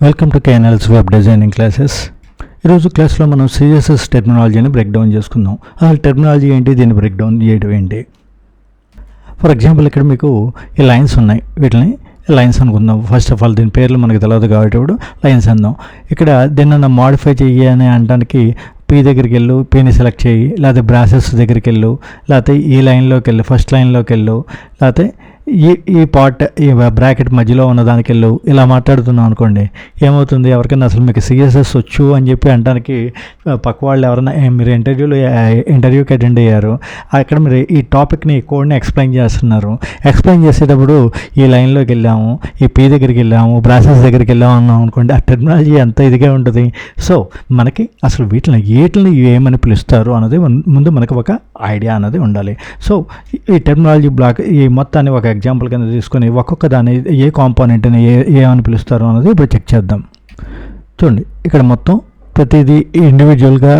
Welcome to KNL's web designing classes. ఈరోజు క్లాస్లో మనం సిఎస్ఎస్ టెర్మినాలజీని బ్రేక్ డౌన్ చేసుకుందాం. అసలు టెర్మినాలజీ ఏంటి, దీన్ని బ్రేక్ డౌన్ చేయడం ఏంటి? ఫర్ ఎగ్జాంపుల్ ఇక్కడ మీకు ఈ లైన్స్ ఉన్నాయి, వీటిని లైన్స్ అనుకుందాం. ఫస్ట్ ఆఫ్ ఆల్ దీని పేర్లు మనకు తెలియదు కాబట్టి ఇప్పుడు లైన్స్ అందాం. ఇక్కడ దీన్ని మాడిఫై చెయ్యి అని అనడానికి పీ దగ్గరికి వెళ్ళు, పీని సెలెక్ట్ చేయి, లేకపోతే బ్రాసెస్ దగ్గరికి వెళ్ళు, లేకపోతే ఈ లైన్లోకి వెళ్ళు, ఫస్ట్ లైన్లోకి వెళ్ళు, లేకపోతే ఈ పార్ట్ ఈ బ్రాకెట్ మధ్యలో ఉన్న దానికి వెళ్ళు. ఇలా మాట్లాడుతున్నాం అనుకోండి, ఏమవుతుంది, ఎవరికైనా అసలు మీకు సిఎస్ఎస్ వచ్చు అని చెప్పి అనడానికి పక్క వాళ్ళు ఎవరైనా మీరు ఇంటర్వ్యూకి అటెండ్ అయ్యారు, అక్కడ మీరు ఈ టాపిక్ని ఈ కోడ్ని ఎక్స్ప్లెయిన్ చేస్తున్నారు. ఎక్స్ప్లెయిన్ చేసేటప్పుడు ఈ లైన్లోకి వెళ్ళాము, ఈ పీ దగ్గరికి వెళ్ళాము, బ్రాసెస్ దగ్గరికి వెళ్ళాము అన్నాం అనుకోండి, ఆ టెర్మినాలజీ అంత ఇదిగా ఉంటుంది. సో మనకి అసలు వీటిని ఏమని పిలుస్తారు అన్నది ముందు మనకు ఒక ఐడియా అన్నది ఉండాలి. సో ఈ టెర్మినాలజీ బ్లాక్ ఈ మొత్తాన్ని ఒక ఎగ్జాంపుల్ కింద తీసుకొని ఒక్కొక్క దాన్ని ఏ కాంపోనెంట్ని ఏమని పిలుస్తారు అన్నది ఇప్పుడు చెక్ చేద్దాం. చూడండి, ఇక్కడ మొత్తం ప్రతిదీ ఇండివిజువల్గా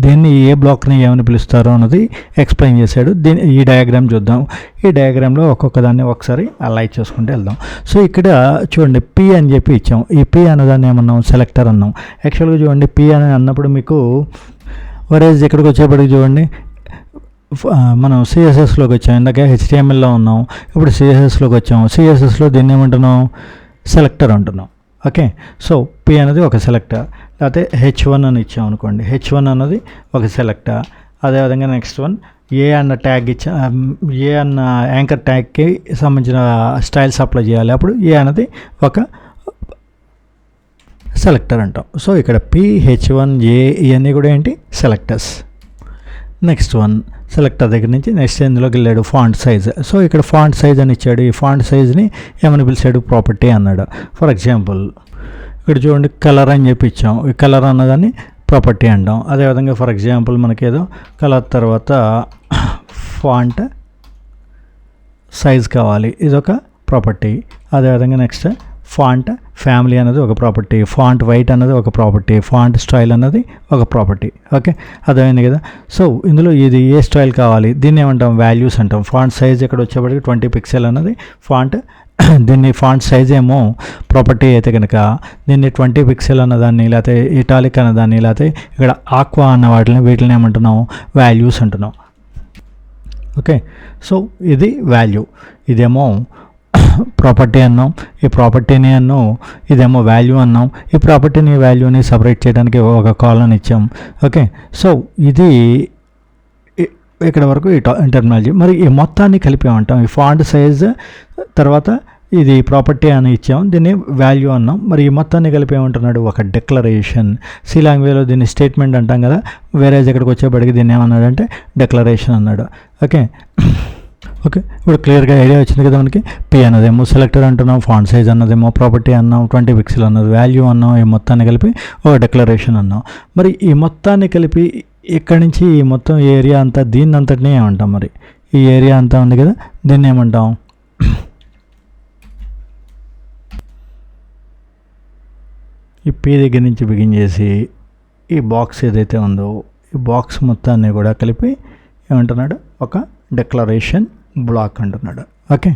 దీన్ని ఏ బ్లాక్ని ఏమని పిలుస్తారో అన్నది ఎక్స్ప్లెయిన్ చేశాడు. ఈ డయాగ్రామ్ చూద్దాం. ఈ డయాగ్రామ్లో ఒక్కొక్క దాన్ని ఒకసారి అలైట్ చేసుకుంటూ వెళ్దాం. సో ఇక్కడ చూడండి, పి అని చెప్పి ఇచ్చాం. ఈ పి అన్నదాన్ని ఏమన్నాం, సెలెక్టర్ అన్నాం. యాక్చువల్గా చూడండి, పి అని అన్నప్పుడు మీకు వరేజ్ ఇక్కడికి వచ్చేప్పటికి చూడండి, మనం సిఎస్ఎస్లోకి వచ్చాం. ఇందాక హెచ్టిఎంఎల్లో ఉన్నాం, ఇప్పుడు సిఎస్ఎస్లోకి వచ్చాం. సిఎస్ఎస్లో దీన్ని ఏమంటున్నాం, సెలెక్టర్ అంటున్నాం. ఓకే, సో పి అనేది ఒక సెలెక్టర్. లేకపోతే H1 అని ఇచ్చాం అనుకోండి, H1 అన్నది ఒక సెలెక్టర్. అదేవిధంగా నెక్స్ట్ వన్ ఏ అన్న ట్యాగ్ ఇచ్చా, ఏ అన్న యాంకర్ ట్యాగ్కి సంబంధించిన స్టైల్స్ అప్లై చేయాలి, అప్పుడు ఏ అన్నది ఒక సెలెక్టర్ అంటాం. సో ఇక్కడ P, H1, A ఇవన్నీ కూడా ఏంటి, సెలెక్టర్స్. నెక్స్ట్ వన్ సెలెక్టర్ దగ్గర నుంచి నెక్స్ట్ ఇందులోకి వెళ్ళాడు, ఫాంట్ సైజ్. సో ఇక్కడ ఫాంట్ సైజ్ అని ఇచ్చాడు. ఈ ఫాంట్ సైజ్ని ఏమని పిలిచాడు, ప్రాపర్టీ అన్నాడు. ఫర్ ఎగ్జాంపుల్ ఇక్కడ చూడండి, కలర్ అని చెప్పి ఇచ్చాం. ఈ కలర్ అన్నదాన్ని ప్రాపర్టీ అంటాం. అదేవిధంగా ఫర్ ఎగ్జాంపుల్ మనకి ఏదో కలర్ తర్వాత ఫాంట్ సైజ్ కావాలి, ఇదొక ప్రాపర్టీ. అదేవిధంగా నెక్స్ట్ ఫాంట్ ఫ్యామిలీ అనేది ఒక ప్రాపర్టీ, ఫాంట్ వైట్ అన్నది ఒక ప్రాపర్టీ, ఫాంట్ స్టైల్ అన్నది ఒక ప్రాపర్టీ. ఓకే, అర్థమైంది కదా. సో ఇందులో ఇది ఏ స్టైల్ కావాలి, దీన్ని ఏమంటాం, వాల్యూస్ అంటాం. ఫాంట్ సైజ్ ఇక్కడ వచ్చేప్పటికి 20 పిక్సెల్ అన్నది ఫాంట్. దీన్ని ఫాంట్ సైజ్ ఏమో ప్రాపర్టీ అయితే కనుక దీన్ని 20 పిక్సెల్ అన్నదాన్ని, లేకపోతే ఇటాలిక్ అన్నదాన్ని, లేకపోతే ఇక్కడ ఆక్వా అన్న వీటిని ఏమంటున్నాం, వాల్యూస్ అంటున్నాం. ఓకే, సో ఇది వాల్యూ, ఇదేమో ప్రాపర్టీ అన్నాం. ఈ ప్రాపర్టీని అన్నాం, ఇదేమో వాల్యూ అన్నాం. ఈ ప్రాపర్టీని వాల్యూని సపరేట్ చేయడానికి ఒక కాలన్ ఇచ్చాం. ఓకే, సో ఇది ఇక్కడ వరకు ఈ టెర్మినాలజీ. మరి ఈ మొత్తాన్ని కలిపామంటాం. ఈ ఫాంట్ సైజ్ తర్వాత ఇది ప్రాపర్టీ అని ఇచ్చాం, దీన్ని వాల్యూ అన్నాం. మరి ఈ మొత్తాన్ని కలిపేమంటున్నాడు, ఒక డిక్లరేషన్. సి లాంగ్వేజ్లో దీన్ని స్టేట్మెంట్ అంటాం కదా, వేరే ఇక్కడికి వచ్చేప్పటికి దీన్ని ఏమన్నాడంటే డిక్లరేషన్ అన్నాడు. ఓకే ఓకే, ఇప్పుడు క్లియర్గా ఐడియా వచ్చింది కదా మనకి. పి అన్నదేమో సెలెక్టర్ అంటున్నాం, ఫాంట్ సైజ్ అన్నదేమో ప్రాపర్టీ అన్నాం, 20 పిక్సెల్ అన్నది వాల్యూ అన్నాం, ఈ మొత్తాన్ని కలిపి ఒక డిక్లరేషన్ అన్నాం. మరి ఈ మొత్తాన్ని కలిపి ఇక్కడి నుంచి ఈ మొత్తం ఏరియా అంతా, దీన్ని అంతటినీ ఏమంటాం, మరి ఈ ఏరియా అంతా ఉంది కదా, దీన్ని ఏమంటాం, ఈ పి దగ్గర నుంచి బిగిన్ చేసి ఈ బాక్స్ ఏదైతే ఉందో ఈ బాక్స్ మొత్తాన్ని కూడా కలిపి ఏమంటున్నాడు, ఒక డిక్లరేషన్ బ్లాక్ అంటున్నాడు. ఓకే,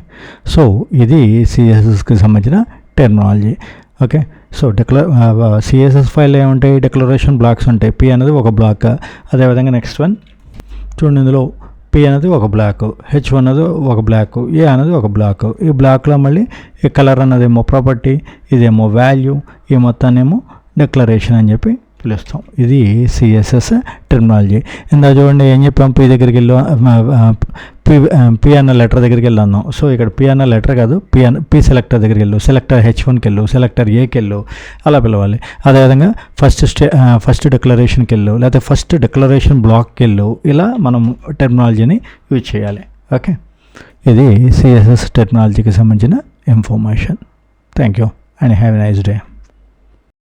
సో ఇది సిఎస్ఎస్కి సంబంధించిన terminology. Okay, so CSS file ఏముంటాయి, డిక్లరేషన్ బ్లాక్స్ ఉంటాయి. పి అనేది ఒక బ్లాక్. అదేవిధంగా నెక్స్ట్ వన్ చూడండి, ఇందులో పి అనేది ఒక బ్లాక్, H1 అనేది ఒక బ్లాక్, ఏ అనేది ఒక బ్లాక్. ఈ బ్లాక్లో మళ్ళీ ఈ కలర్ అన్నదేమో ప్రాపర్టీ, ఇదేమో వాల్యూ, ఈ మొత్తాన్నేమో డిక్లరేషన్ అని చెప్పి పిలుస్తాం. ఇది సిఎస్ఎస్ టెర్మినాలజీ. ఇందా చూడండి ఏం చెప్పాం, పి దగ్గరికి వెళ్ళు, పి అన్న లెటర్ దగ్గరికి వెళ్ళాను. సో ఇక్కడ పి అన్న లెటర్ కాదు, పి సెలెక్టర్ దగ్గరికి వెళ్ళు, సెలెక్టర్ H1కి వెళ్ళు, సెలెక్టర్ ఏకి వెళ్ళు, అలా పిలవాలి. అదేవిధంగా ఫస్ట్ డిక్లరేషన్కి వెళ్ళు, లేకపోతే ఫస్ట్ డిక్లరేషన్ బ్లాక్కి వెళ్ళు, ఇలా మనం టెర్మినాలజీని యూజ్ చేయాలి. ఓకే, ఇది సిఎస్ఎస్ టెర్మినాలజీకి సంబంధించిన information. Thank you and have a nice day.